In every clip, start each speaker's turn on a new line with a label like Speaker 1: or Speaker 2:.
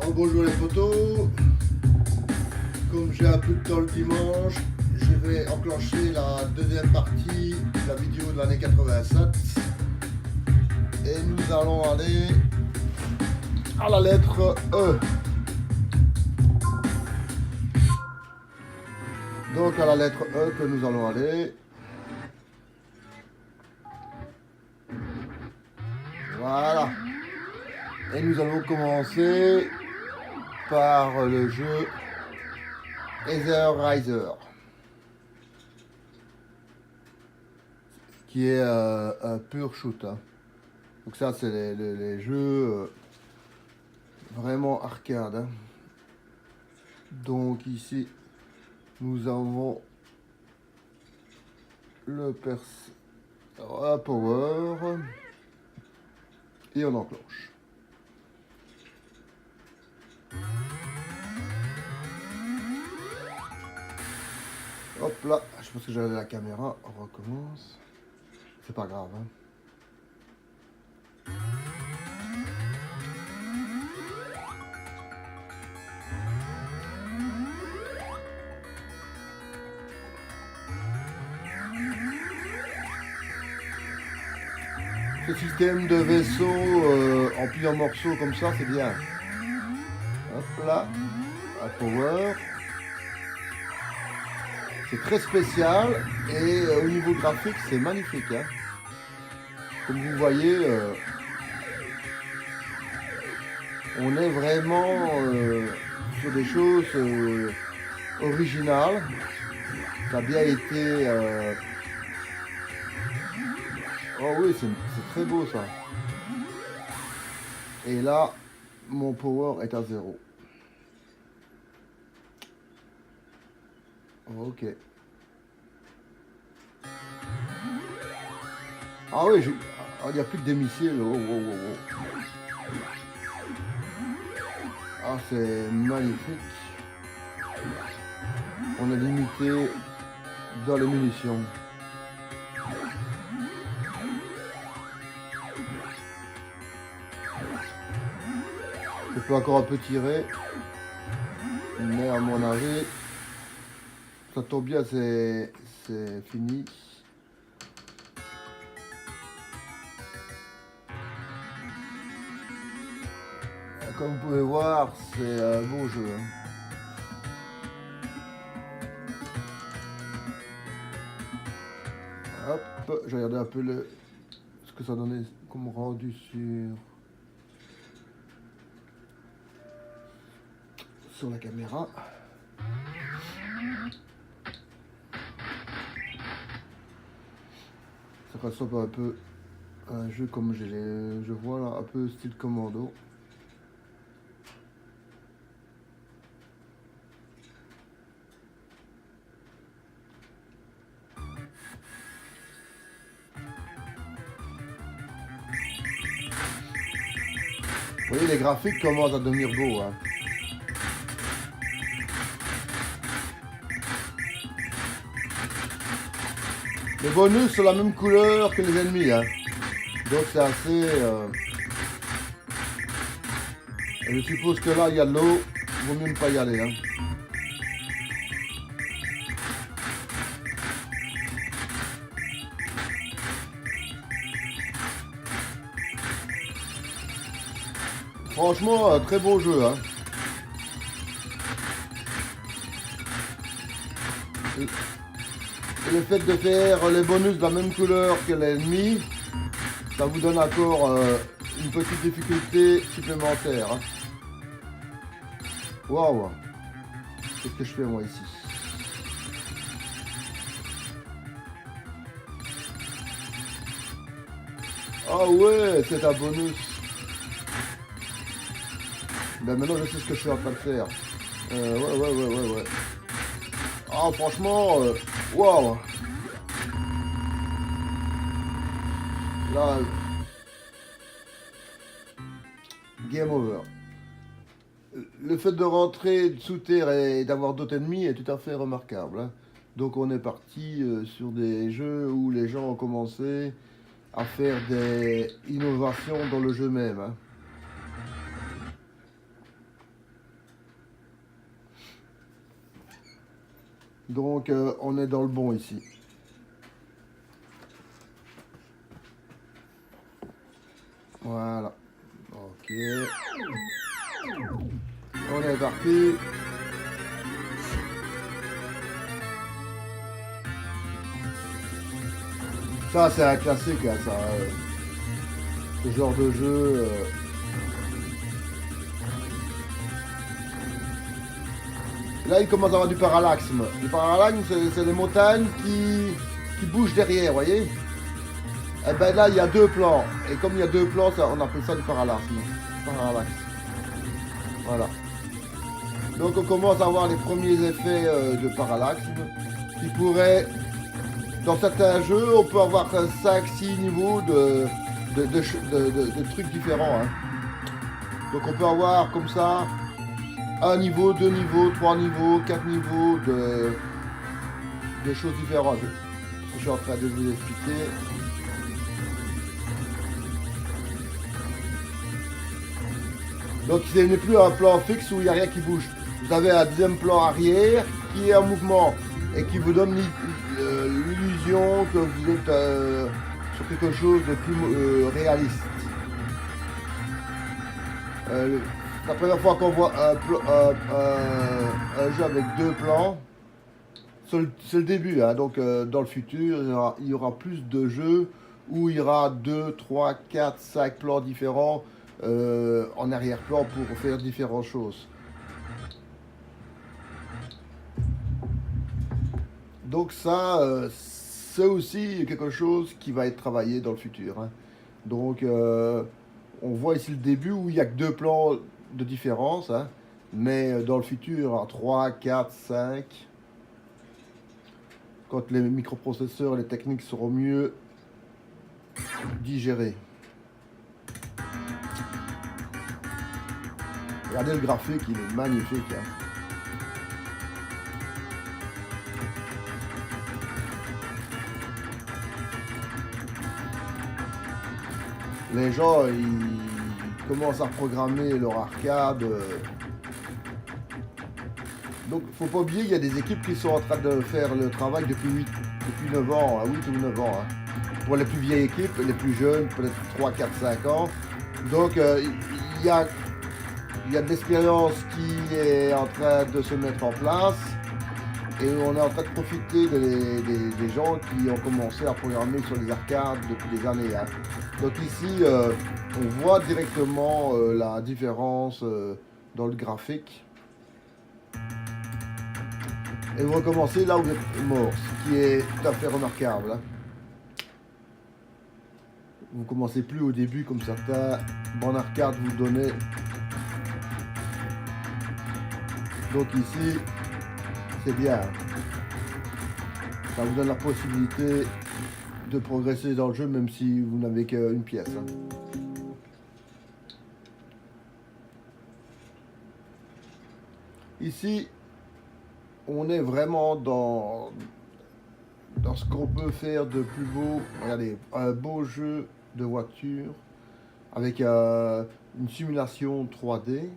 Speaker 1: Oh, bonjour les potos, comme j'ai un peu de temps le dimanche, je vais enclencher la deuxième partie de la vidéo de l'année 87 et nous allons aller à la lettre E. Donc à la lettre E que nous allons aller. Voilà. Et nous allons commencer par le jeu Ether Riser, qui est un pur shoot. Hein. Donc ça c'est les jeux vraiment arcade. Hein. Donc ici nous avons le power et on enclenche. Hop là, je pense que j'ai regardé la caméra, on recommence. C'est pas grave. Hein. Ce système de vaisseau en plusieurs morceaux comme ça, c'est bien. Hop là, un power. C'est très spécial et au niveau graphique, c'est magnifique. Hein. Comme vous voyez, on est vraiment sur des choses originales. Ça a bien été... Oh oui, c'est très beau ça. Et là, mon power est à 0. Ok. Ah oui, il n'y a plus que des missiles. Oh, oh, oh, oh. Ah, c'est magnifique. On est limité dans les munitions. Je peux encore un peu tirer. Mais à mon avis, ça tombe bien, c'est fini. Comme vous pouvez voir, c'est un beau jeu. Hop, j'ai regardé un peu ce que ça donnait comme rendu sur la caméra. Ça ressemble un peu à un jeu comme je vois là, un peu style Commando. Vous voyez, les graphiques commencent à devenir beaux. Hein. Les bonus sont la même couleur que les ennemis. Hein. Donc c'est assez... Je suppose que là, il y a de l'eau. Il vaut mieux ne pas y aller. Hein. Franchement, très beau jeu. Hein. Et le fait de faire les bonus de la même couleur que l'ennemi, ça vous donne encore une petite difficulté supplémentaire. Hein. Waouh! Qu'est-ce que je fais moi ici? Ah ouais, c'est un bonus. Ben maintenant je sais ce que je suis en train de faire. Ouais. Ah franchement, waouh! Là, game over. Le fait de rentrer sous terre et d'avoir d'autres ennemis est tout à fait remarquable. Hein. Donc on est parti sur des jeux où les gens ont commencé à faire des innovations dans le jeu même. Hein. Donc on est dans le bon ici. Voilà. Ok. On est parti. Ça c'est un classique, hein, ça. Ce genre de jeu. Là, il commence à avoir du parallaxe. Du parallaxe, c'est des montagnes qui bougent derrière, vous voyez. Et ben là, il y a deux plans. Et comme il y a deux plans, on appelle ça du parallaxe. Parallaxe. Voilà. Donc on commence à avoir les premiers effets de parallaxe qui pourraient, dans certains jeux, on peut avoir 5-6 niveaux de trucs différents. Hein. Donc on peut avoir comme ça un niveau, deux niveaux, trois niveaux, quatre niveaux de choses différentes. Je suis en train de vous expliquer. Donc ce n'est plus un plan fixe où il n'y a rien qui bouge. Vous avez un deuxième plan arrière qui est en mouvement et qui vous donne l'illusion que vous êtes sur quelque chose de plus réaliste. La première fois qu'on voit un jeu avec deux plans, c'est le début. Hein, donc dans le futur, il y aura plus de jeux où il y aura 2, 3, 4, 5 plans différents en arrière-plan pour faire différentes choses. Donc ça, c'est aussi quelque chose qui va être travaillé dans le futur. Hein. Donc on voit ici le début où il n'y a que deux plans de différence, hein, mais dans le futur, en 3, 4, 5, quand les microprocesseurs et les techniques seront mieux digérés. Regardez le graphique, il est magnifique. Hein. Les gens, ils commencent à programmer leur arcade. Donc, faut pas oublier, il y a des équipes qui sont en train de faire le travail depuis 9 ans, 8 ou 9 ans. Hein. Pour les plus vieilles équipes, les plus jeunes, peut-être 3, 4, 5 ans. Donc, il y a de l'expérience qui est en train de se mettre en place. Et on est en train de profiter des gens qui ont commencé à programmer sur les arcades depuis des années. Hein. Donc ici, on voit directement la différence dans le graphique. Et vous recommencez là où vous êtes mort, ce qui est tout à fait remarquable. Hein. Vous ne commencez plus au début comme certains bornes arcade vous donnaient. Donc ici, c'est bien. Ça vous donne la possibilité de progresser dans le jeu même si vous n'avez qu'une pièce. Hein. Ici, on est vraiment dans ce qu'on peut faire de plus beau. Regardez, un beau jeu de voiture avec une simulation 3D.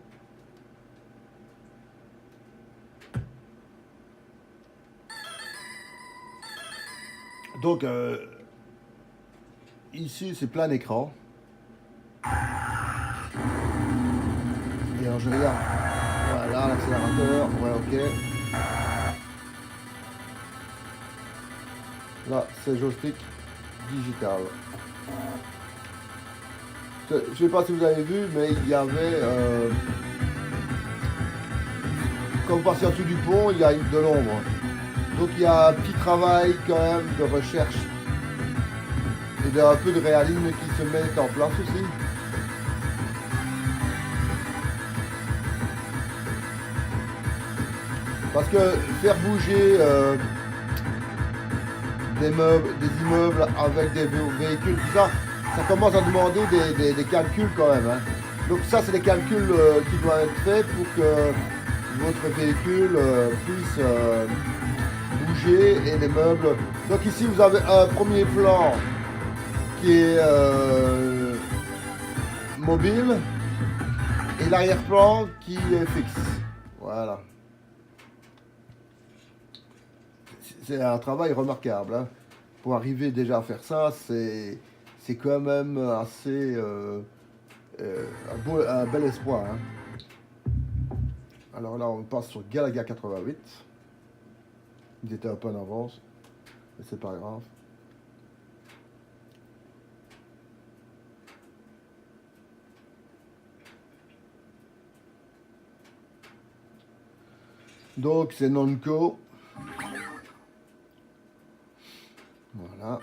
Speaker 1: Donc, ici, c'est plein écran. Et alors, je regarde. Voilà, l'accélérateur. Ouais, ok. Là, c'est joystick digital. Je ne sais pas si vous avez vu, mais il y avait... quand vous passez en dessous du pont, il y a de l'ombre. Donc il y a un petit travail quand même de recherche et d'un peu de réalisme qui se met en place aussi. Parce que faire bouger des immeubles avec des véhicules, tout ça, ça commence à demander des calculs quand même. Hein. Donc ça, c'est des calculs qui doivent être faits pour que votre véhicule puisse bouger et les meubles. Donc ici, vous avez un premier plan qui est mobile et l'arrière-plan qui est fixe. Voilà. c'est un travail remarquable. Hein. Pour arriver déjà à faire ça, c'est quand même assez un bel espoir. Hein. Alors là, on passe sur Galaga 88. Ils étaient un peu en avance, mais c'est pas grave. Donc c'est Nonco. Voilà.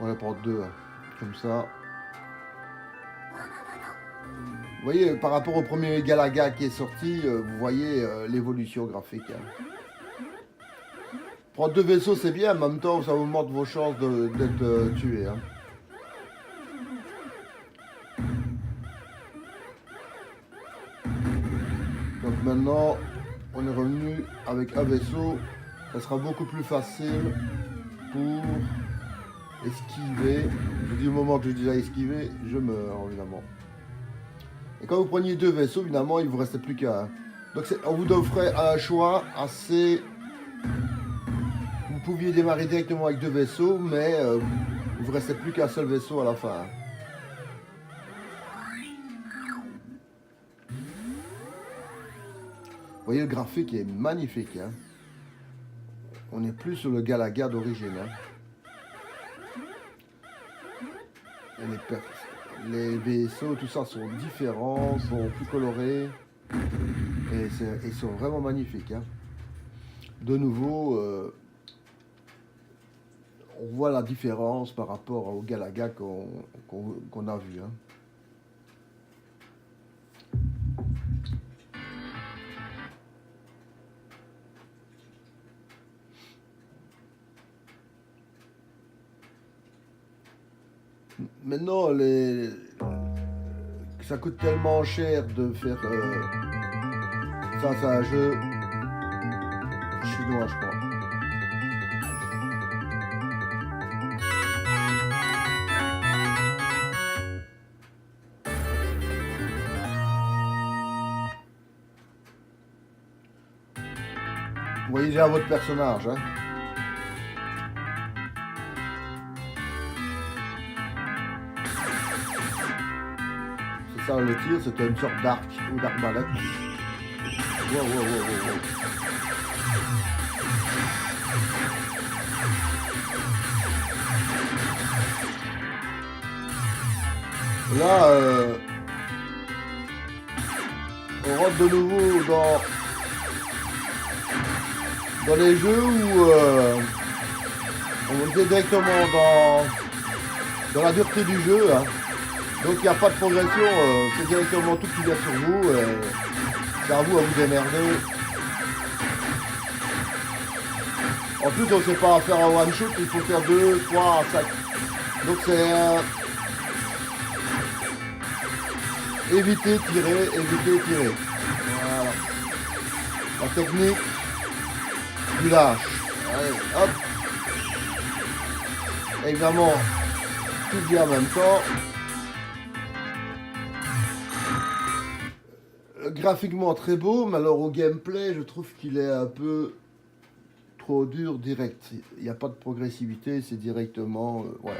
Speaker 1: On va prendre deux, hein, comme ça. Vous voyez, par rapport au premier Galaga qui est sorti, vous voyez l'évolution graphique. Hein. Prendre deux vaisseaux, c'est bien, mais en même temps, ça augmente vos chances d'être tué. Hein. Donc maintenant, on est revenu avec un vaisseau. Ça sera beaucoup plus facile pour esquiver. Je dis au moment que je dis à esquiver, je meurs évidemment. Et quand vous preniez deux vaisseaux, évidemment, il ne vous restait plus qu'un. Donc on vous offrait un choix assez... Vous pouviez démarrer directement avec deux vaisseaux, mais il ne vous restait plus qu'un seul vaisseau à la fin. Vous voyez, le graphique est magnifique. Hein. On n'est plus sur le Galaga d'origine. Hein. Les vaisseaux, tout ça sont différents, sont plus colorés. Et ils sont vraiment magnifiques. Hein. De nouveau, on voit la différence par rapport au Galaga qu'on a vu. Hein. Maintenant, ça coûte tellement cher de faire ça, c'est un jeu chinois, je crois. Vous voyez déjà votre personnage, hein. C'est ça le tir, c'était une sorte d'arc ou d'arbalète. Wow, wow, wow, wow. Là, on rentre de nouveau dans les jeux où on était directement dans la dureté du jeu. Hein. Donc il n'y a pas de progression, c'est directement tout qui vient sur vous. C'est à vous démerder. En plus, on ne sait pas faire un one shot, il faut faire 2, 3, 5. Donc c'est éviter, tirer, tirer. Voilà. La technique du lâche. Allez, hop. Évidemment, tout bien en même temps. Graphiquement très beau, mais alors au gameplay, je trouve qu'il est un peu trop dur direct. Il n'y a pas de progressivité, c'est directement, voilà.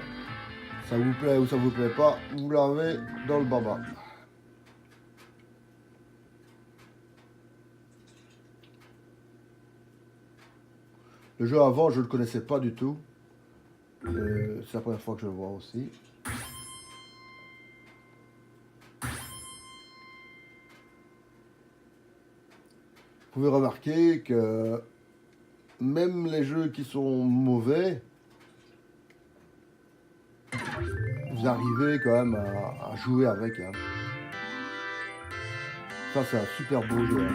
Speaker 1: Ça vous plaît ou ça vous plaît pas, vous l'avez dans le baba. Le jeu avant, je ne le connaissais pas du tout. C'est la première fois que je le vois aussi. Vous pouvez remarquer que même les jeux qui sont mauvais, vous arrivez quand même à jouer avec. Hein. Ça, c'est un super beau jeu. Hein.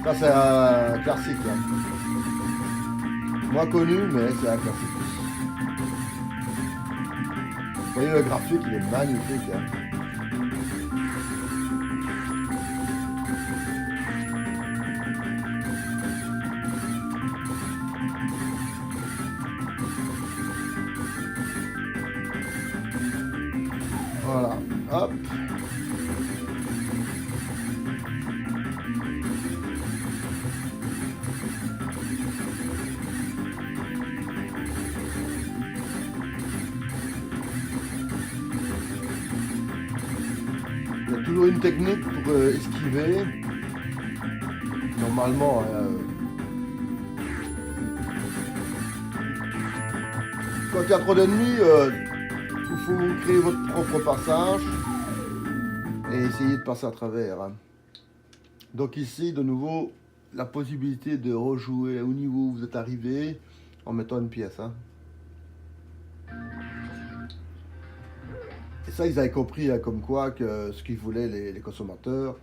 Speaker 1: Ça, c'est un classique. Hein. Moins connu, mais c'est un classique. Vous voyez, le graphique, il est magnifique. Hein. Voilà, hop. Il y a toujours une technique pour esquiver. Normalement, quand il y a trop d'ennemis, il faut créer votre propre passage et essayer de passer à travers. Hein. Donc ici, de nouveau, la possibilité de rejouer au niveau où vous êtes arrivé en mettant une pièce. Hein. Et ça, ils avaient compris hein, comme quoi que ce qu'ils voulaient les consommateurs,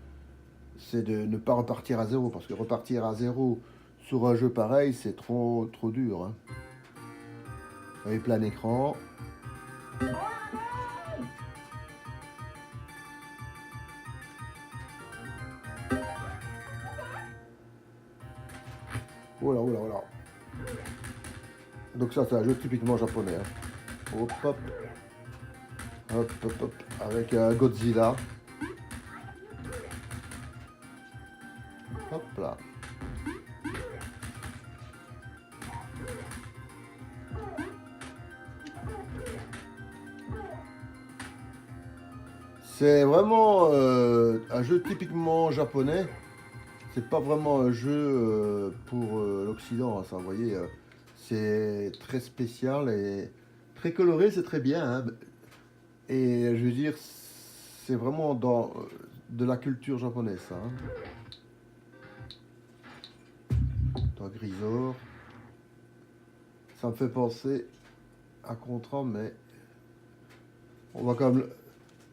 Speaker 1: c'est de ne pas repartir à zéro. Parce que repartir à zéro sur un jeu pareil, c'est trop dur. Hein. Vous avez plein écran. Voilà, voilà, voilà. Donc ça, c'est un jeu typiquement japonais. Hein. Hop, hop. Hop, hop, hop. Avec Godzilla. Hop là. C'est vraiment un jeu typiquement japonais. C'est pas vraiment un jeu pour l'Occident, hein, ça, vous voyez. C'est très spécial et très coloré, c'est très bien. Hein. Et je veux dire, c'est vraiment dans de la culture japonaise, ça. Hein. Dans Grisor. Ça me fait penser à Contran, mais on va quand même...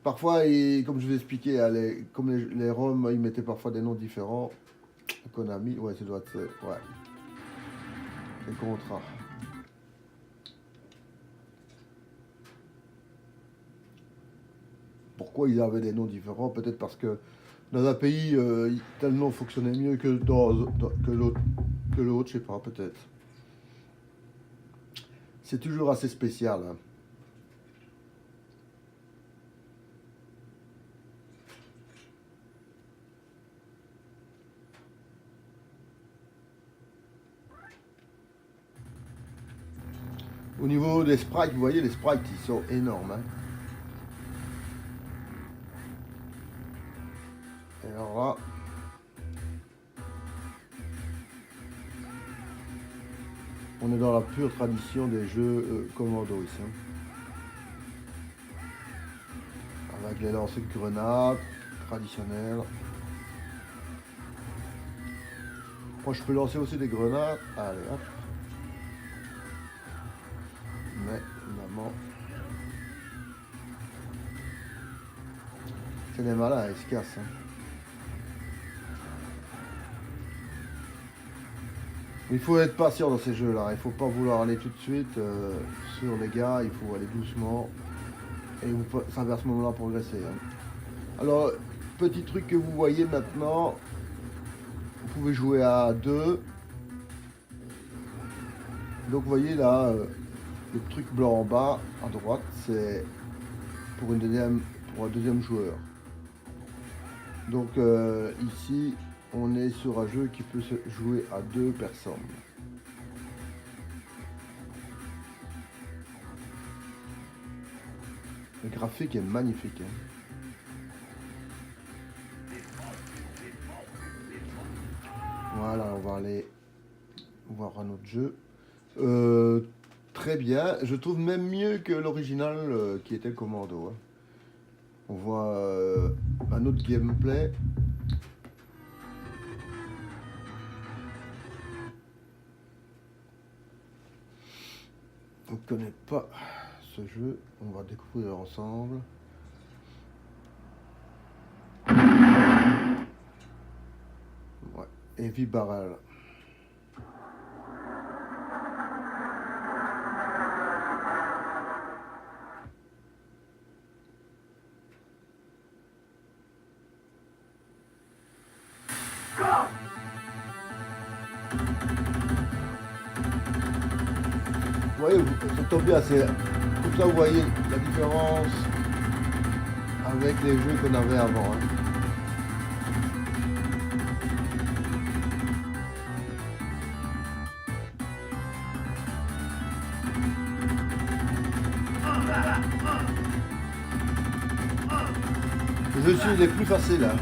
Speaker 1: Parfois, comme je vous ai expliqué, comme les Roms, ils mettaient parfois des noms différents. Konami, ouais, ça doit être... Ouais. Les contrats. Pourquoi ils avaient des noms différents? Peut-être parce que dans un pays, tel nom fonctionnait mieux que que l'autre, je sais pas, peut-être. C'est toujours assez spécial. Hein. Au niveau des sprites, vous voyez, les sprites, ils sont énormes. Hein. Et alors là, on est dans la pure tradition des jeux Commando ici. Hein. Avec les lancers de grenades traditionnels. Moi, je peux lancer aussi des grenades. Allez, hop. Mais évidemment, c'est des malins, ils se cassent. Hein. Il faut être patient dans ces jeux-là. Il ne faut pas vouloir aller tout de suite sur les gars. Il faut aller doucement. Et ça va à ce moment-là progresser. Hein. Alors, petit truc que vous voyez maintenant, vous pouvez jouer à 2. Donc, vous voyez là. Le truc blanc en bas, à droite, c'est pour un deuxième joueur. Donc ici, on est sur un jeu qui peut se jouer à 2 personnes. Le graphique est magnifique. Hein. Voilà, on va aller voir un autre jeu. Très bien, je trouve même mieux que l'original qui était le Commando. Hein. On voit un autre gameplay. On ne connaît pas ce jeu, on va découvrir ensemble. Ouais, Heavy Barrel. Vous voyez, ça tombe bien, c'est comme ça vous voyez la différence avec les jeux qu'on avait avant. Hein. Le jeu-ci il est plus facile hein,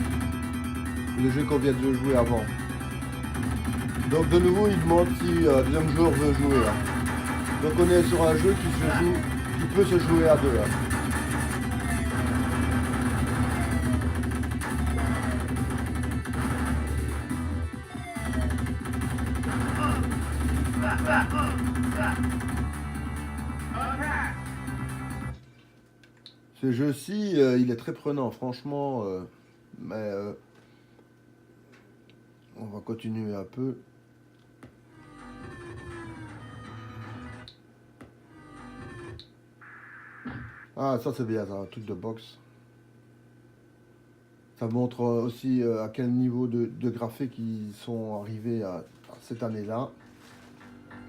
Speaker 1: que le jeu qu'on vient de jouer avant. Donc de nouveau il demande si le deuxième joueur veut jouer. Hein. Donc on est sur un jeu qui peut se jouer à deux. Hein. Ce jeu-ci, il est très prenant, franchement, mais on va continuer un peu. Ah, ça c'est bien, ça, un truc de boxe. Ça montre aussi à quel niveau de graphique ils sont arrivés à cette année-là.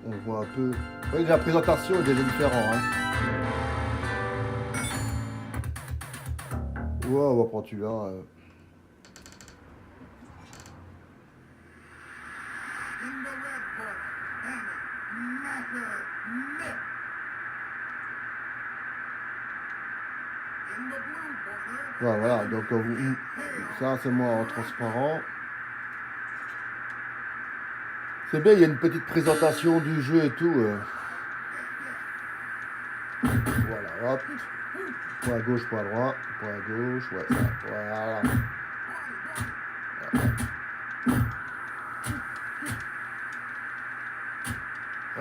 Speaker 1: On voit un peu... Oui, la présentation est déjà différente. Hein. Ouais, on va prendre celui-là. Voilà, donc ça c'est moi en transparent. C'est bien, il y a une petite présentation du jeu et tout. Voilà, hop. Point à gauche, point à droite, point à gauche, ouais, ça, voilà.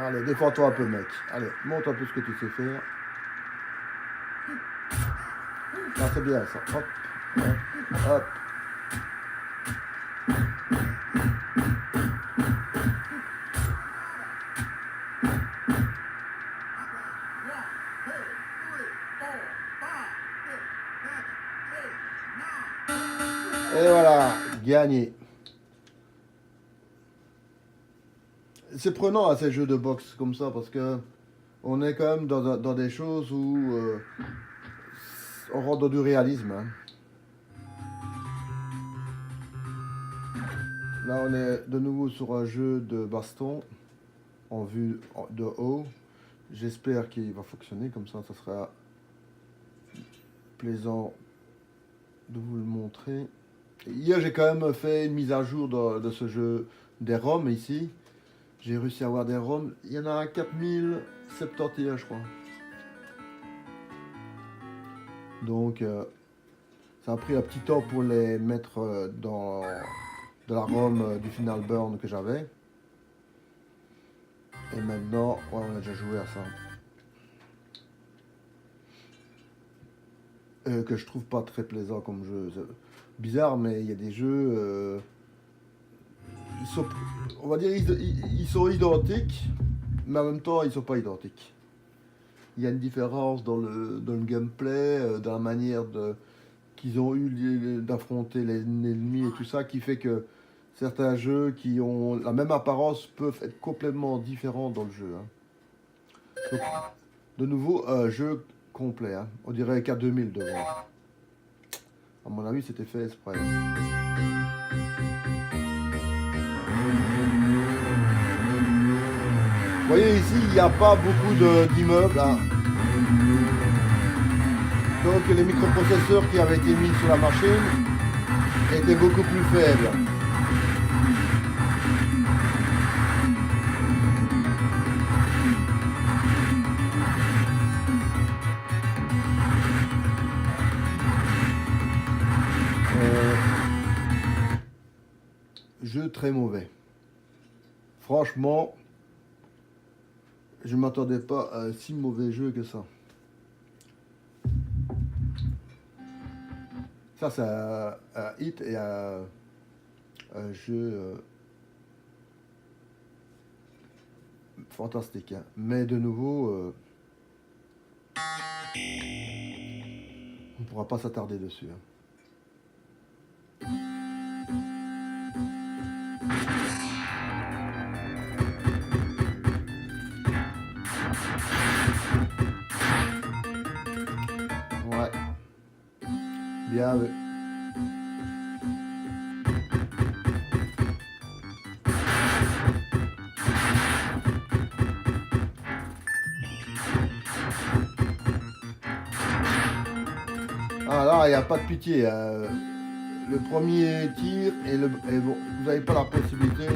Speaker 1: Allez, défends-toi un peu, mec. Allez, montre un peu ce que tu sais faire. Ah, c'est bien ça. Hop, hop, hop. Et voilà, gagné. C'est prenant à ces jeux de boxe comme ça parce que on est quand même dans des choses où on rentre dans du réalisme. Hein. Là, on est de nouveau sur un jeu de baston en vue de haut. J'espère qu'il va fonctionner comme ça sera plaisant de vous le montrer. Hier, j'ai quand même fait une mise à jour de ce jeu des ROM ici. J'ai réussi à avoir des ROM. Il y en a 4071, je crois. Donc, ça a pris un petit temps pour les mettre dans de la ROM du Final Burn que j'avais. Et maintenant, ouais, on a déjà joué à ça. Que je trouve pas très plaisant comme jeu. Bizarre, mais il y a des jeux... ils sont, on va dire ils sont identiques, mais en même temps ils sont pas identiques. Il y a une différence dans le gameplay, dans la manière qu'ils ont eu d'affronter les ennemis et tout ça, qui fait que certains jeux qui ont la même apparence peuvent être complètement différents dans le jeu. Hein. Donc, de nouveau, un jeu complet. Hein. On dirait K2000 devant. À mon avis, c'était fait exprès. Vous voyez ici, il n'y a pas beaucoup d'immeubles. Hein. Donc les microprocesseurs qui avaient été mis sur la machine étaient beaucoup plus faibles. Jeu très mauvais. Franchement, je ne m'attendais pas à un si mauvais jeu que ça. Ça, c'est un hit et un jeu fantastique. Hein. Mais de nouveau, on ne pourra pas s'attarder dessus. Hein. Ouais. Bien. Ah là, il n'y a pas de pitié. Le premier tir et bon, vous n'avez pas la possibilité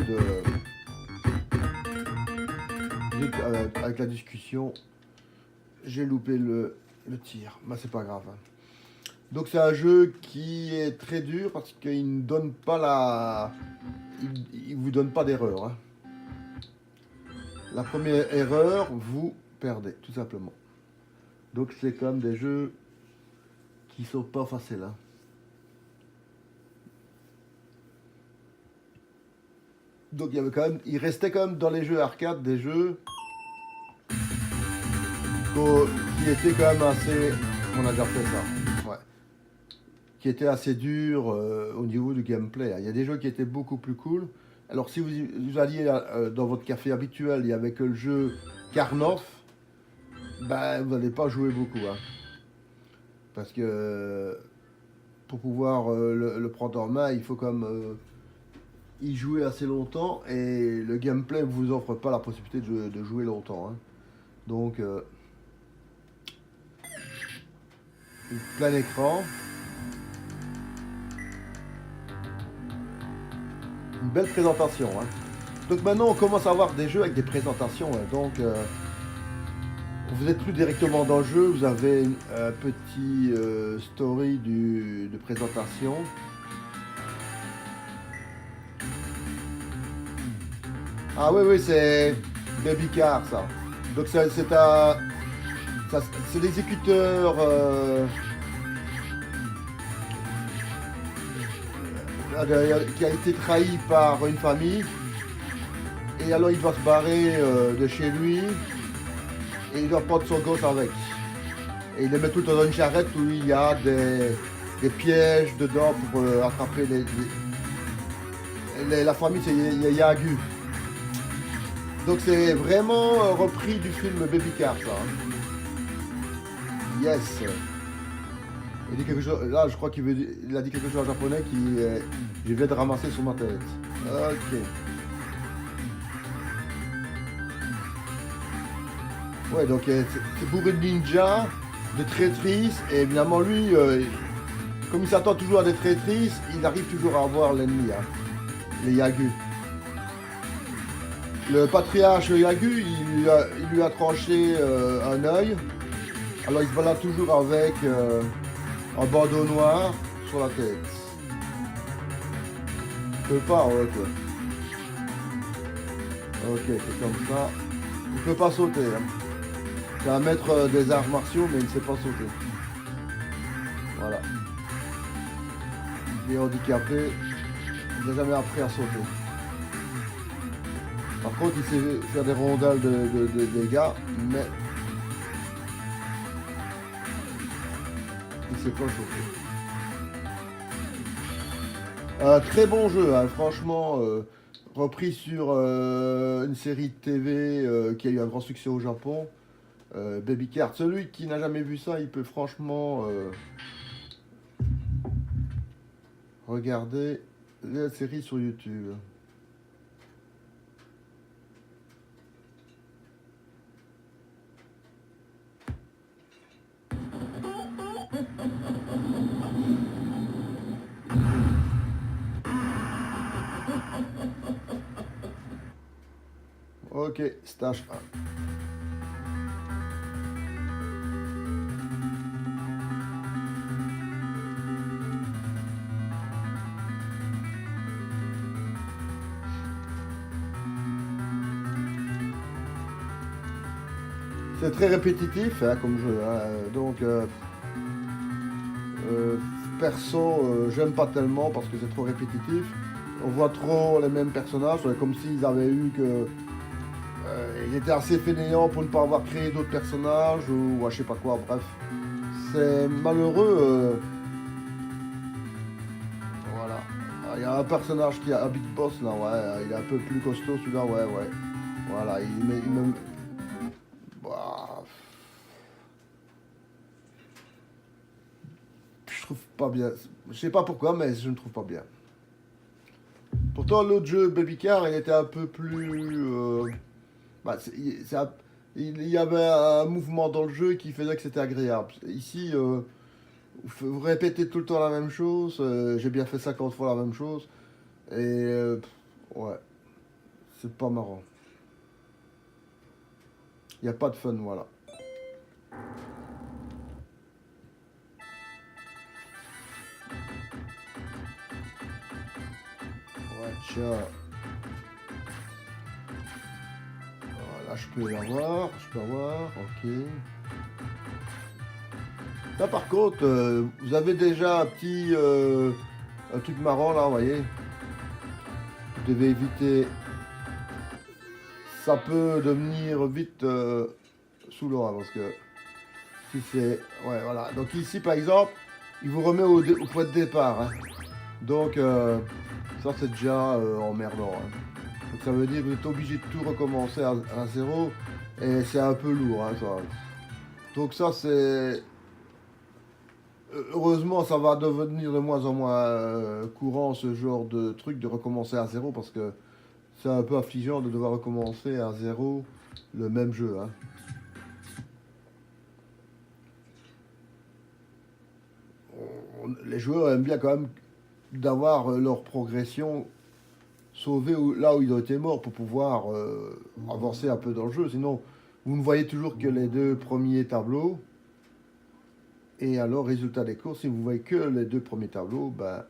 Speaker 1: avec la discussion. J'ai loupé le tir. Bah, c'est pas grave. Donc c'est un jeu qui est très dur parce qu'il ne donne pas la... Il vous donne pas d'erreur. Hein. La première erreur, vous perdez, tout simplement. Donc c'est comme des jeux qui sont pas faciles. Hein. Donc il restait quand même dans les jeux arcade des jeux qui étaient quand même assez... On a déjà fait ça. Ouais. Qui étaient assez durs au niveau du gameplay. Il y a des jeux qui étaient beaucoup plus cool. Alors si vous alliez dans votre café habituel, il n'y avait que le jeu Karnov, ben, vous n'allez pas jouer beaucoup. Hein. Parce que pour pouvoir le prendre en main, il faut quand même y jouer assez longtemps et le gameplay ne vous offre pas la possibilité de jouer longtemps. Hein. Donc, plein écran. Une belle présentation. Hein. Donc maintenant, on commence à avoir des jeux avec des présentations. Hein. Donc, vous n'êtes plus directement dans le jeu. Vous avez un petit story de présentation. Ah oui, c'est Baby Car, ça. Donc c'est l'exécuteur qui a été trahi par une famille. Et alors il doit se barrer de chez lui. Et il doit prendre son gosse avec. Et il le met tout dans une charrette où il y a des pièges dedans pour attraper la famille, c'est Yagu. Donc c'est vraiment repris du film Baby Car, ça. Hein. Yes. Il dit quelque chose. Là, je crois qu'il a dit quelque chose en japonais qui je viens de ramasser sur ma tête. Ok. Ouais, donc c'est bourré de ninjas, de traîtrises, et évidemment lui, comme il s'attend toujours à des traîtrises, il arrive toujours à avoir l'ennemi, hein, les Yagu. Le patriarche Yagu, il lui a tranché un œil. Alors il se balade toujours avec un bandeau noir sur la tête. Il peut pas, ouais, quoi. Ok, c'est comme ça. Il peut pas sauter. Hein. C'est un maître des arts martiaux, mais il ne sait pas sauter. Voilà. Il est handicapé. Il n'a jamais appris à sauter. Par contre, il sait faire des rondelles de dégâts, mais il ne sait pas sauter. Très bon jeu, hein, franchement, repris sur une série de TV qui a eu un grand succès au Japon, Baby Car. Celui qui n'a jamais vu ça, il peut franchement regarder la série sur YouTube. Ok, stage 1. C'est très répétitif hein, comme jeu, hein, donc perso j'aime pas tellement parce que c'est trop répétitif. On voit trop les mêmes personnages, comme s'ils avaient eu que... il était assez fainéant pour ne pas avoir créé d'autres personnages ou je sais pas quoi, bref. C'est malheureux. Voilà. Il y a un personnage qui a un Big Boss là, ouais, il est un peu plus costaud celui-là, ouais. Voilà, il me... Bah, je trouve pas bien. Je sais pas pourquoi, mais je ne trouve pas bien. Pourtant, l'autre jeu, Baby Car, il était un peu plus... bah, il y avait un mouvement dans le jeu qui faisait que c'était agréable. Ici, Vous répétez tout le temps la même chose. J'ai bien fait 50 fois la même chose. Et ouais, c'est pas marrant. Il n'y a pas de fun, voilà. Watcha. Voilà, je peux l'avoir. Je peux avoir. Ok. Là, par contre, vous avez déjà un petit un truc marrant là, vous voyez. Vous devez éviter. Ça peut devenir vite saoulant hein, parce que si c'est. Ouais, voilà. Donc ici, par exemple, il vous remet au point de départ. Hein. Donc, ça, c'est déjà emmerdant. Hein. Donc, ça veut dire que vous êtes obligé de tout recommencer à zéro. Et c'est un peu lourd, hein, ça. Donc, ça, c'est. Heureusement, ça va devenir de moins en moins courant ce genre de truc de recommencer à zéro parce que c'est un peu affligeant de devoir recommencer à zéro le même jeu. Hein. Les joueurs aiment bien quand même d'avoir leur progression sauvée là où ils ont été morts pour pouvoir avancer un peu dans le jeu. Sinon, vous ne voyez toujours que les deux premiers tableaux. Et alors, résultat des courses, si vous voyez que les deux premiers tableaux, ben,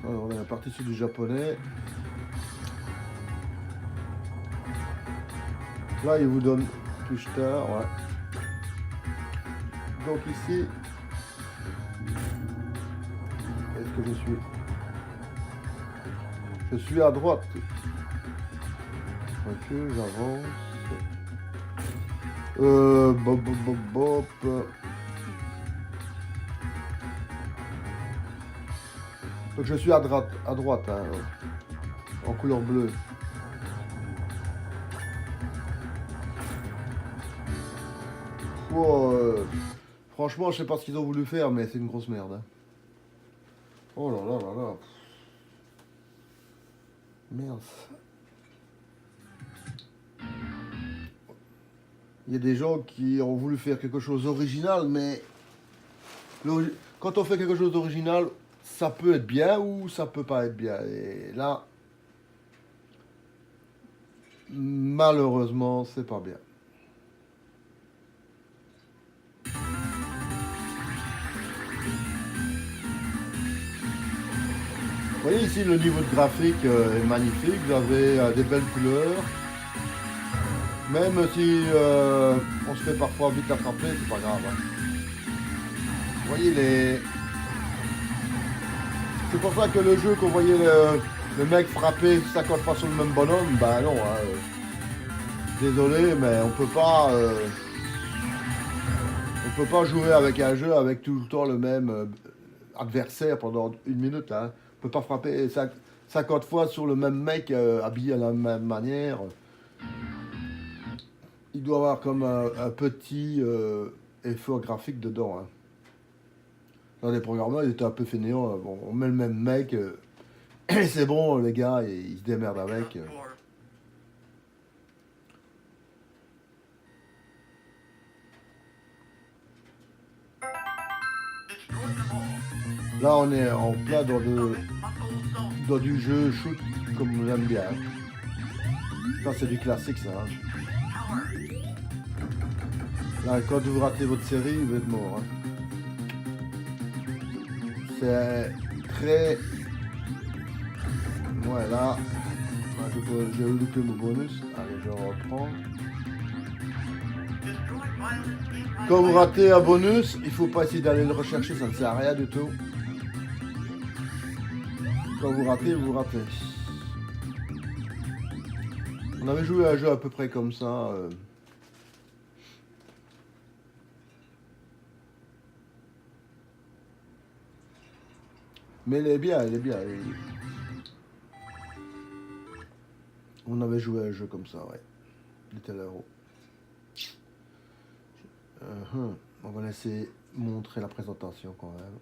Speaker 1: alors, on est parti sur du japonais. Là, il vous donne touche tard, ouais. Donc ici, est-ce que je suis? Je suis à droite. Ok, j'avance. Bop, bop, bop, bop. Donc je suis à droite hein, en couleur bleue. Oh, franchement, je sais pas ce qu'ils ont voulu faire, mais c'est une grosse merde. Hein. Oh là là là là. Merde. Il y a des gens qui ont voulu faire quelque chose d'original, mais quand on fait quelque chose d'original, ça peut être bien ou ça peut pas être bien. Et là, malheureusement, c'est pas bien. Vous voyez ici le niveau de graphique est magnifique, vous avez des belles couleurs. Même si on se fait parfois vite attraper, c'est pas grave. Hein. Vous voyez les. C'est pour ça que le jeu, qu'on voyait le mec frapper 50 fois sur le même bonhomme, bah non. Hein, désolé, mais on peut pas. On peut pas jouer avec un jeu avec tout le temps le même adversaire pendant une minute. Hein. On peut pas frapper 50 fois sur le même mec habillé à la même manière. Il doit avoir comme un petit effort graphique dedans. Hein. Dans les programmeurs, ils étaient un peu fainéants. Bon, on met le même mec. Et c'est bon, les gars, ils se démerdent avec. Là, on est en plein dans du jeu shoot comme on aime bien. Ça, c'est du classique, ça. Hein. Là, quand vous ratez votre série, vous êtes mort. Hein. C'est très... Ouais, là, j'ai loupé mon bonus. Allez, je reprends. Quand vous ratez un bonus, il faut pas essayer d'aller le rechercher, ça ne sert à rien du tout. Quand vous ratez, vous ratez. On avait joué à un jeu à peu près comme ça. Mais il est bien, il est bien. On avait joué à un jeu comme ça, ouais. Little Hero. On va laisser montrer la présentation quand même.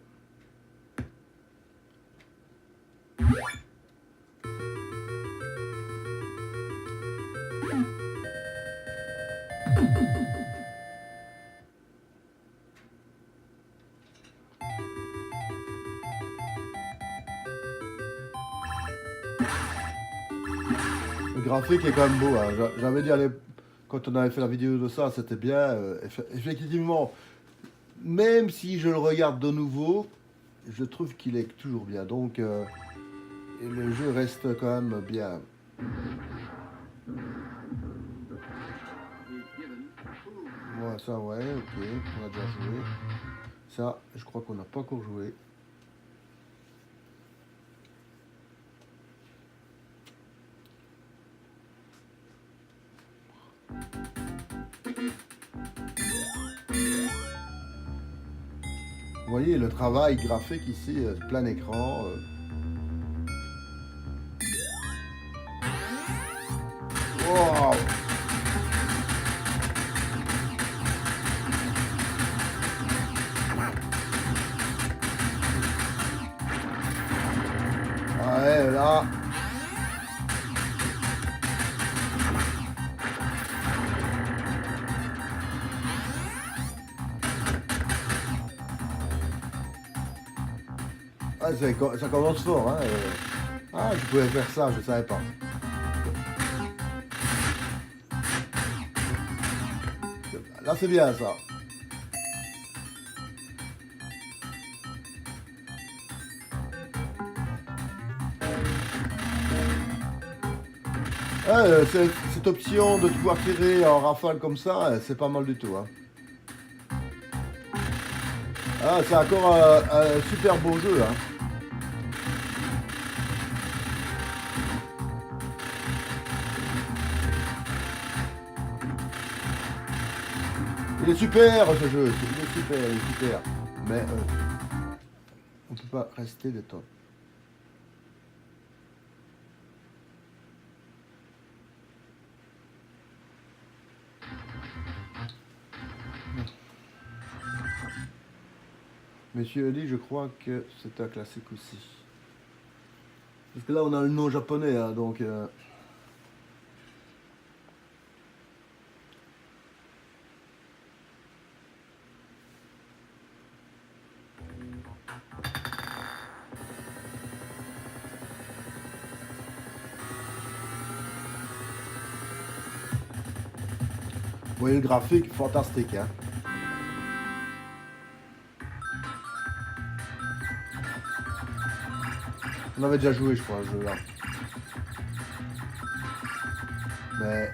Speaker 1: Le graphique est quand même beau, hein. J'avais dit quand on avait fait la vidéo de ça, c'était bien. Effectivement, même si je le regarde de nouveau, je trouve qu'il est toujours bien. Donc, et le jeu reste quand même bien. Ouais, ça, ouais, ok, on a déjà joué. Ça, je crois qu'on n'a pas encore joué. Vous voyez le travail graphique ici, plein écran. Wow. Ouais, là. Ah, ça commence fort, hein. Ah, je pouvais faire ça, je savais pas. Là, c'est bien ça. Ouais, cette option de pouvoir tirer en rafale comme ça, c'est pas mal du tout, hein. Ah, c'est encore un super beau jeu, hein. Il est super ce jeu, il est super, il est super. Mais on peut pas rester des temps. Monsieur Ali, je crois que c'est un classique aussi. Parce que là, on a le nom japonais, hein, donc... Vous voyez le graphique, fantastique, hein. On avait déjà joué, je crois, ce jeu-là. Mais...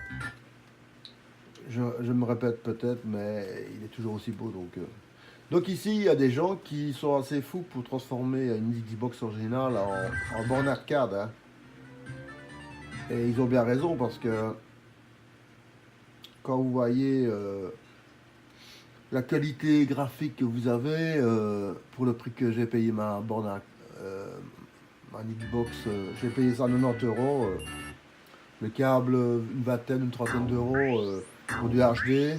Speaker 1: Je me répète peut-être, mais il est toujours aussi beau, donc... Donc ici, il y a des gens qui sont assez fous pour transformer une Xbox originale en borne arcade, hein. Et ils ont bien raison, parce que... Quand vous voyez la qualité graphique que vous avez, pour le prix que j'ai payé ma borne ma Xbox, j'ai payé ça 90 €. Le câble, une vingtaine, une trentaine d'euros pour du HD.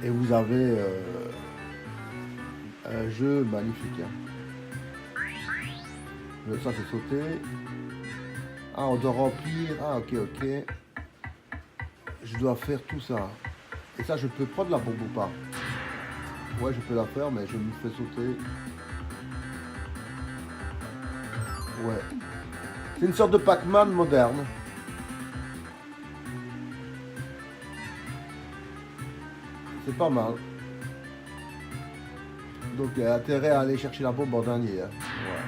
Speaker 1: Et vous avez un jeu magnifique, hein. Ça c'est sauté. Ah, on doit remplir. Ah, ok, ok. Je dois faire tout ça. Et ça, je peux prendre la bombe ou pas? Ouais, je peux la faire, mais je me fais sauter. Ouais. C'est une sorte de Pac-Man moderne. C'est pas mal. Donc, il y a intérêt à aller chercher la bombe en dernier, hein. Ouais.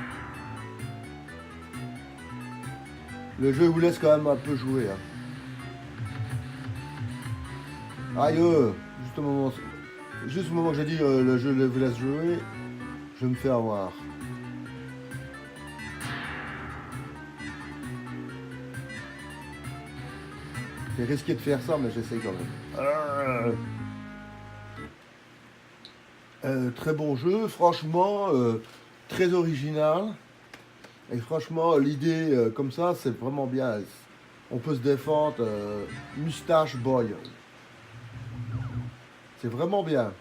Speaker 1: Le jeu vous laisse quand même un peu jouer, hein. Aïe, juste au moment que j'ai dit le jeu vous laisse jouer, je me fais avoir. C'est risqué de faire ça, mais j'essaye quand même. Très bon jeu, franchement, très original. Et franchement, l'idée comme ça, c'est vraiment bien. On peut se défendre, Moustache Boy. C'est vraiment bien.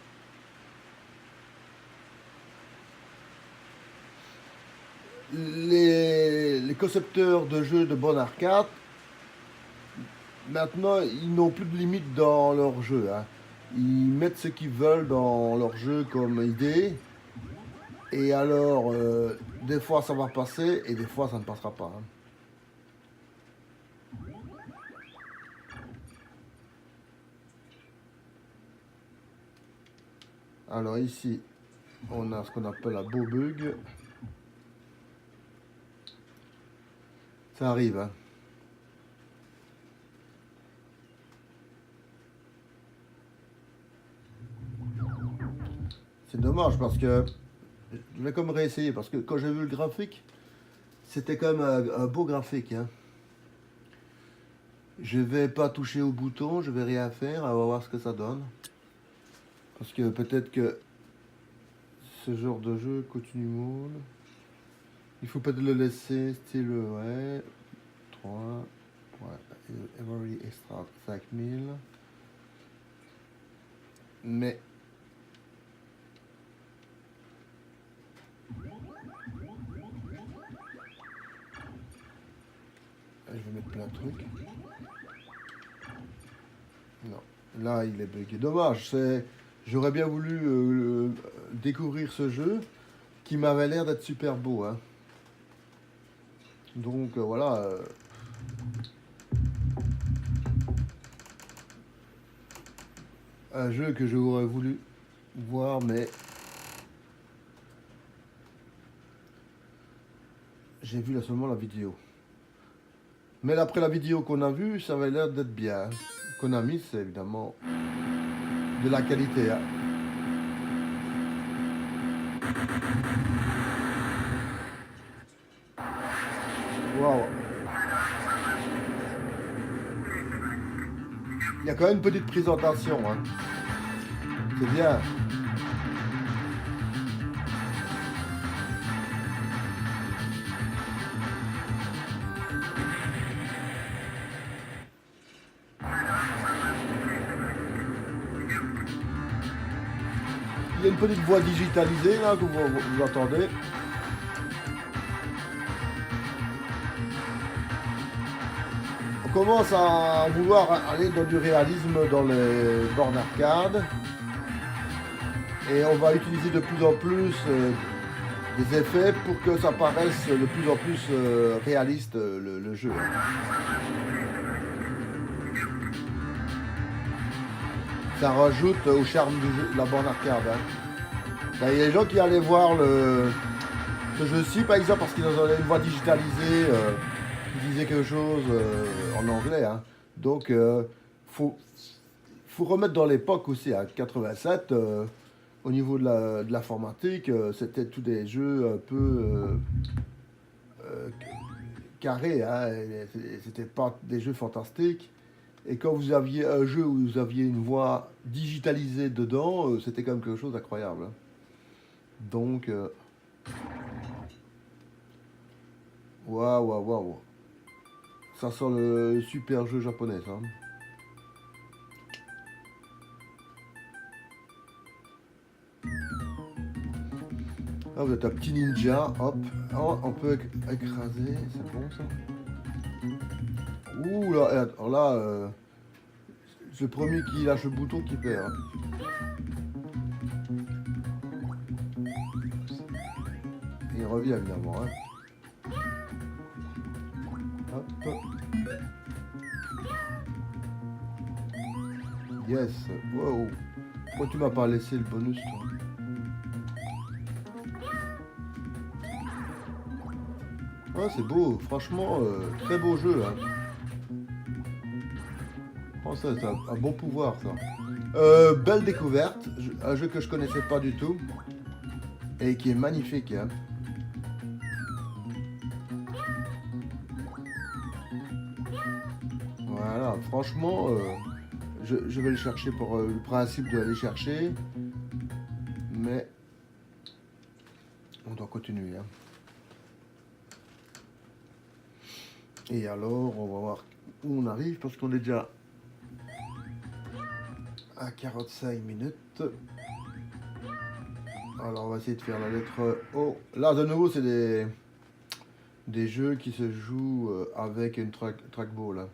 Speaker 1: Les concepteurs de jeux de bonne arcade, maintenant, ils n'ont plus de limite dans leur jeu, hein. Ils mettent ce qu'ils veulent dans leur jeu comme idée. Et alors, des fois ça va passer et des fois ça ne passera pas, hein. Alors ici, on a ce qu'on appelle un beau bug. Ça arrive, hein. C'est dommage parce que je vais comme réessayer parce que quand j'ai vu le graphique, c'était comme un beau graphique, hein. Je vais pas toucher au bouton, je vais rien faire, on va voir ce que ça donne. Parce que peut-être que ce genre de jeu continue mode. Il faut peut-être le laisser style ouais. 3. Ouais. Every extra 5000. Mais je vais mettre plein de trucs. Non. Là, il est bugué. Dommage. J'aurais bien voulu découvrir ce jeu qui m'avait l'air d'être super beau, hein. Donc voilà. Un jeu que j'aurais voulu voir, mais j'ai vu là seulement la vidéo. Mais après la vidéo qu'on a vue, ça avait l'air d'être bien. Konami, c'est évidemment de la qualité, hein. Waouh. Il y a quand même une petite présentation, hein. C'est bien. Il y a une petite voix digitalisée là que vous entendez. On commence à vouloir aller dans du réalisme dans les bornes arcade. Et on va utiliser de plus en plus des effets pour que ça paraisse de plus en plus réaliste le jeu. Ça rajoute au charme du jeu, de la borne arcade, hein. Ben, il y a des gens qui allaient voir ce jeu-ci par exemple parce qu'ils avaient une voix digitalisée qui disait quelque chose en anglais, hein. Donc faut remettre dans l'époque aussi, à 87, au niveau de l'informatique, c'était tous des jeux un peu carrés, hein. C'était pas des jeux fantastiques. Et quand vous aviez un jeu où vous aviez une voix digitalisée dedans, c'était quand même quelque chose d'incroyable, hein. Donc, waouh, waouh, waouh. Ça sent le super jeu japonais, ça. Ah, vous êtes un petit ninja, hop. Oh, on peut écraser, c'est bon ça. Ouh là, alors là, c'est le premier qui lâche le bouton qui perd. Il revient évidemment, hein. Hop. Yes, wow. Pourquoi tu m'as pas laissé le bonus, toi? Ah, c'est beau, franchement, très beau jeu, hein. Oh, ça, c'est un bon pouvoir, ça. Belle découverte, un jeu que je connaissais pas du tout et qui est magnifique, hein. Voilà, franchement, je vais le chercher pour le principe de aller chercher, mais on doit continuer, hein. Et alors, on va voir où on arrive parce qu'on est déjà à 45 minutes. Alors, on va essayer de faire la lettre O. Là, de nouveau, c'est des jeux qui se jouent avec une trackball, hein.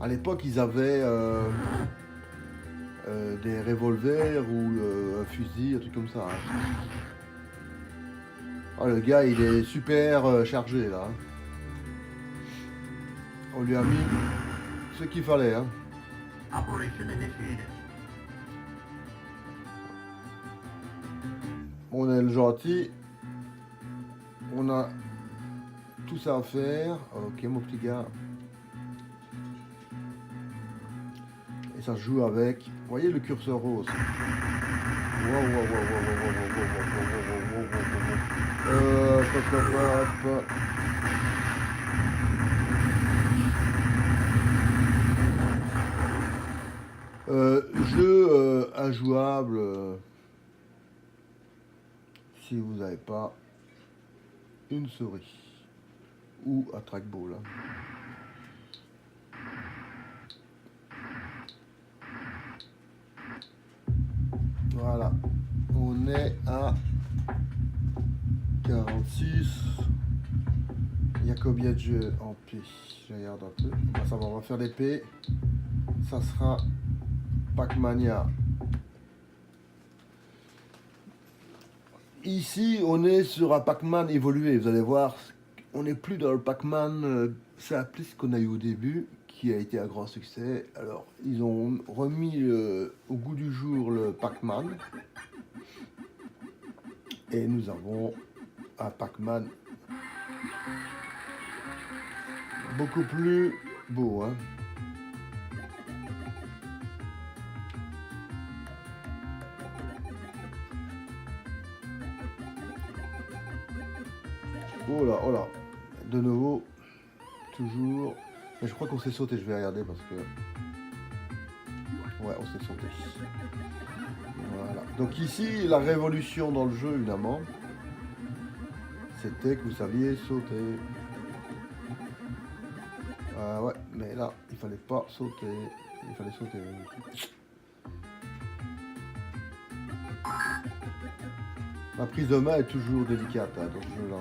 Speaker 1: À l'époque, ils avaient des revolvers ou un fusil, un truc comme ça, hein. Oh, le gars, il est super chargé, là, hein. On lui a mis ce qu'il fallait, hein. On est le gentil. On a tout ça à faire. Ok, mon petit gars. Et ça se joue avec. Vous voyez le curseur rose. Wow, wow, wow, wow, wow, wow, wow, wow, wow, wow, wow. Jeu injouable si vous n'avez pas une souris ou un trackball. Voilà, on est à 46. Il y a combien de jeux en P? Je regarde un peu. Ça va, on va faire des P. Ça sera Pac-Mania. Ici, on est sur un Pac-Man évolué. Vous allez voir, on n'est plus dans le Pac-Man simple qu'on a eu au début, qui a été un grand succès. Alors, ils ont remis au goût du jour le Pac-Man. Et nous avons un Pac-Man beaucoup plus beau. Hein. Oh là, oh là. De nouveau, toujours. Mais je crois qu'on s'est sauté, je vais regarder parce que... Ouais, on s'est sauté. Voilà. Donc ici, la révolution dans le jeu, évidemment, c'était que vous saviez sauter. Ouais, mais là, il fallait pas sauter. Il fallait sauter. La prise de main est toujours délicate hein, dans ce jeu-là.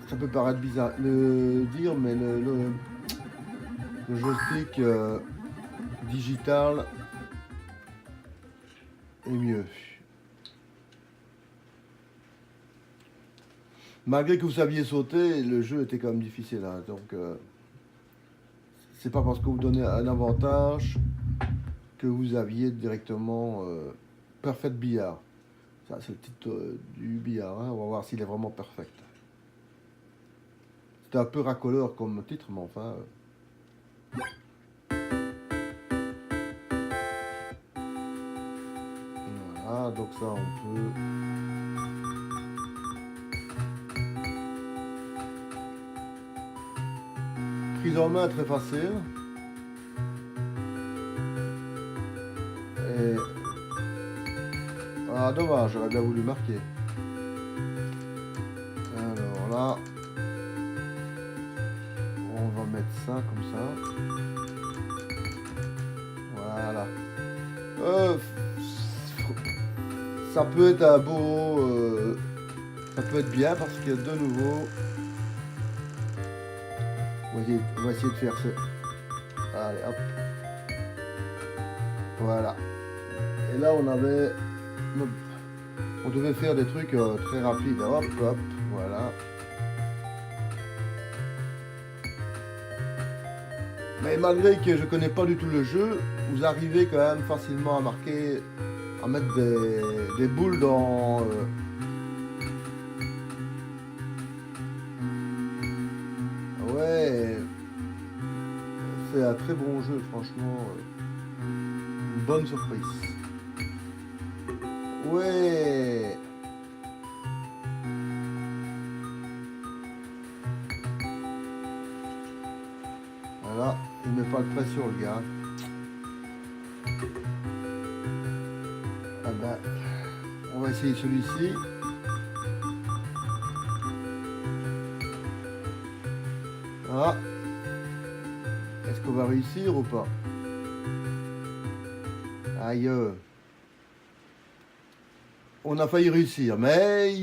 Speaker 1: Ça peut paraître bizarre de dire, mais le joystick digital est mieux. Malgré que vous saviez sauter, le jeu était quand même difficile. Hein, donc, c'est pas parce que vous donnez un avantage que vous aviez directement Perfect Billard. Ça, c'est le titre du billard. Hein. On va voir s'il est vraiment perfect. C'est un peu racoleur comme titre, mais enfin... Voilà, donc ça, on peut... Prise en main très facile. Et... Ah, dommage, j'aurais bien voulu marquer. Alors là... On va mettre ça comme ça. Voilà. Ça peut être un beau... ça peut être bien parce que de nouveau... On va essayer de faire ça. Allez, hop. Voilà. Et là, on avait... On devait faire des trucs très rapides. Hop, hop, voilà. Mais malgré que je connais pas du tout le jeu, vous arrivez quand même facilement à marquer, à mettre des boules dans... Ouais, c'est un très bon jeu, franchement. Une bonne surprise. Ouais. Voilà, il met pas de pression le gars. Ah ben, on va essayer celui-ci. Ah. Est-ce qu'on va réussir ou pas? Aïe. On a failli réussir, mais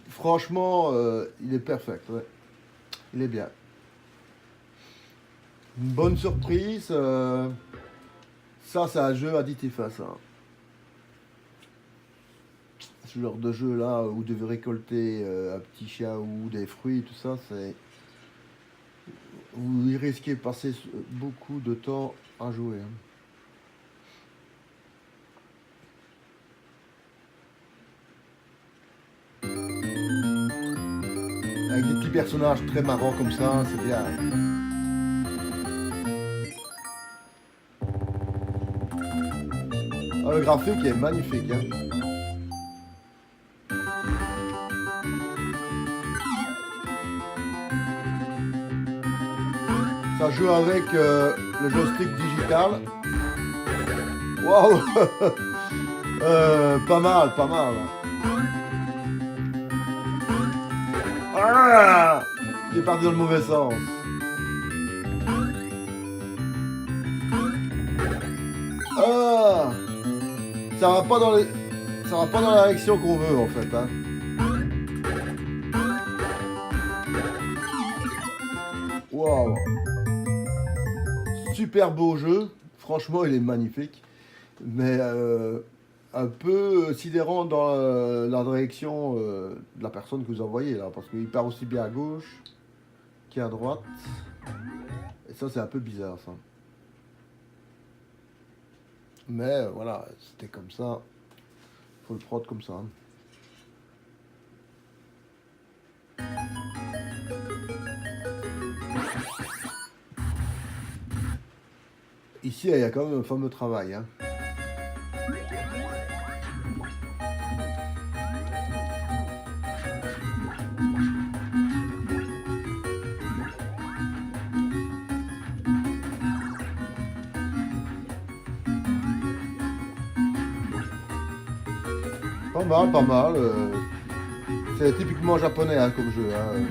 Speaker 1: franchement, il est perfect. Ouais. Il est bien. Une bonne surprise. Ça, c'est un jeu additif à ça. Ce genre de jeu là où vous devez récolter un petit chat ou des fruits, tout ça, c'est... Vous risquez de passer beaucoup de temps à jouer. Hein. Avec des petits personnages très marrants comme ça, c'est bien. Ah, le graphique est magnifique. Hein. Ça joue avec le joystick digital. Waouh. Pas mal, pas mal. Ah, il est parti dans le mauvais sens. Ah, ça va pas dans les... ça va pas dans la direction qu'on veut en fait. Hein. Waouh. Super beau jeu. Franchement, il est magnifique. Mais un peu sidérant dans la direction de la personne que vous envoyez là. Parce qu'il part aussi bien à gauche qu'à droite. Et ça, c'est un peu bizarre ça. Mais voilà, c'était comme ça. Faut le prendre comme ça. Ici, il y a quand même un fameux travail. Hein. Pas mal, pas mal. C'est typiquement japonais hein, comme jeu. Hein.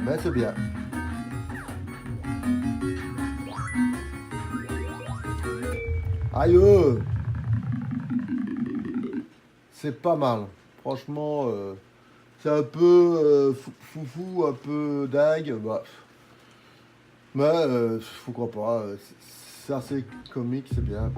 Speaker 1: Mais c'est bien. Aïe! C'est pas mal. Franchement, c'est un peu foufou, un peu dingue. Bah, mais pourquoi pas. C'est assez comique, c'est bien.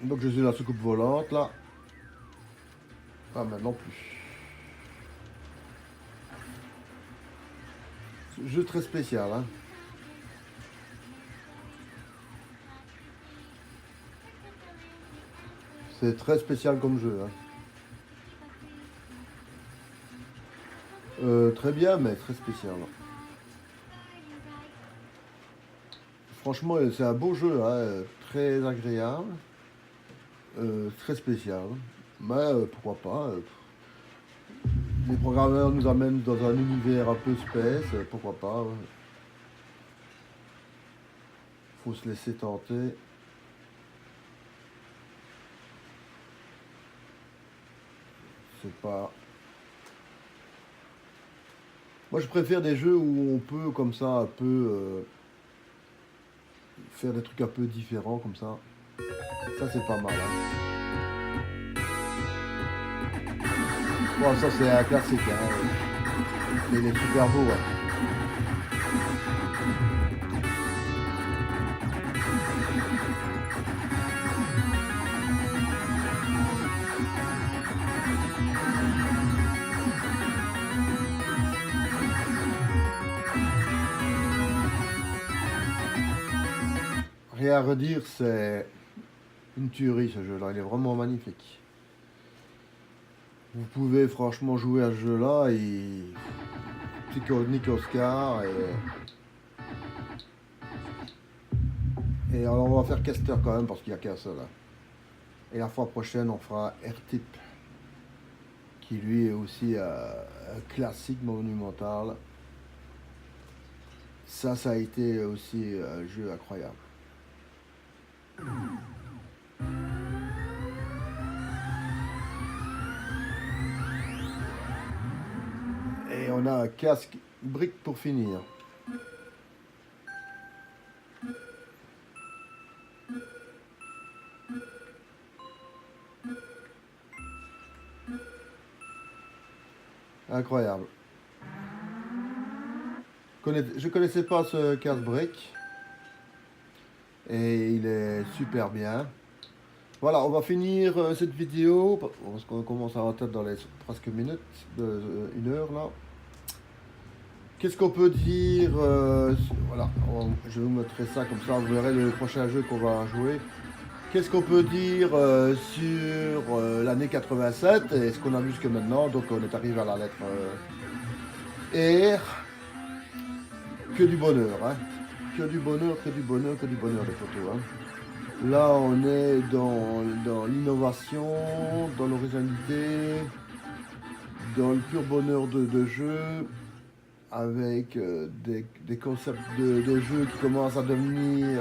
Speaker 1: Donc je suis dans la soucoupe volante là. Ah mais non plus. Jeu très spécial hein. C'est très spécial comme jeu hein. Très bien mais très spécial. Franchement c'est un beau jeu hein, très agréable. Très spécial. Mais pourquoi pas. Les programmeurs nous amènent dans un univers un peu space, pourquoi pas. Ouais. Faut se laisser tenter. C'est pas... Moi je préfère des jeux où on peut comme ça un peu faire des trucs un peu différents comme ça. Ça c'est pas mal. Hein. Bon ça c'est un classique. Hein. Il est super beau. Hein. Rien à redire, c'est une tuerie ce jeu-là, il est vraiment magnifique. Vous pouvez franchement jouer à ce jeu-là et Nick Oscar et alors on va faire Caster quand même parce qu'il n'y a qu'un seul. Hein. Et la fois prochaine on fera R-Type qui lui est aussi un classique monumental. Ça a été aussi un jeu incroyable. Et on a un casque brique pour finir. Incroyable. Je connaissais pas ce casse-brique. Et il est super bien. Voilà, on va finir cette vidéo parce qu'on commence à rentrer dans les presque minutes, une heure là. Qu'est-ce qu'on peut dire voilà, je vais vous montrer ça comme ça, vous verrez le prochain jeu qu'on va jouer. Qu'est-ce qu'on peut dire sur l'année 87 et ce qu'on a vu jusque maintenant. Donc on est arrivé à la lettre R. Que du bonheur, hein. Que du bonheur, que du bonheur, que du bonheur les photos. Hein. Là on est dans l'innovation, dans l'originalité, dans le pur bonheur de jeu, avec des concepts de jeu qui commencent à devenir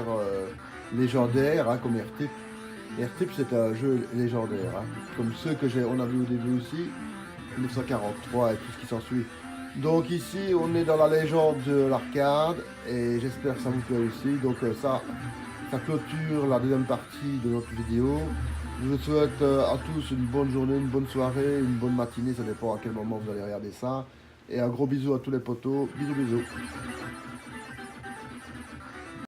Speaker 1: légendaires, hein, comme R-Type. R-Type c'est un jeu légendaire, hein, comme ceux que on a vu au début aussi, 1943 et tout ce qui s'ensuit. Donc ici on est dans la légende de l'arcade et j'espère que ça vous plaît aussi. Donc ça clôture la deuxième partie de notre vidéo. Je vous souhaite à tous une bonne journée, une bonne soirée, une bonne matinée, ça dépend à quel moment vous allez regarder ça. Et un gros bisou à tous les potos. Bisous bisous.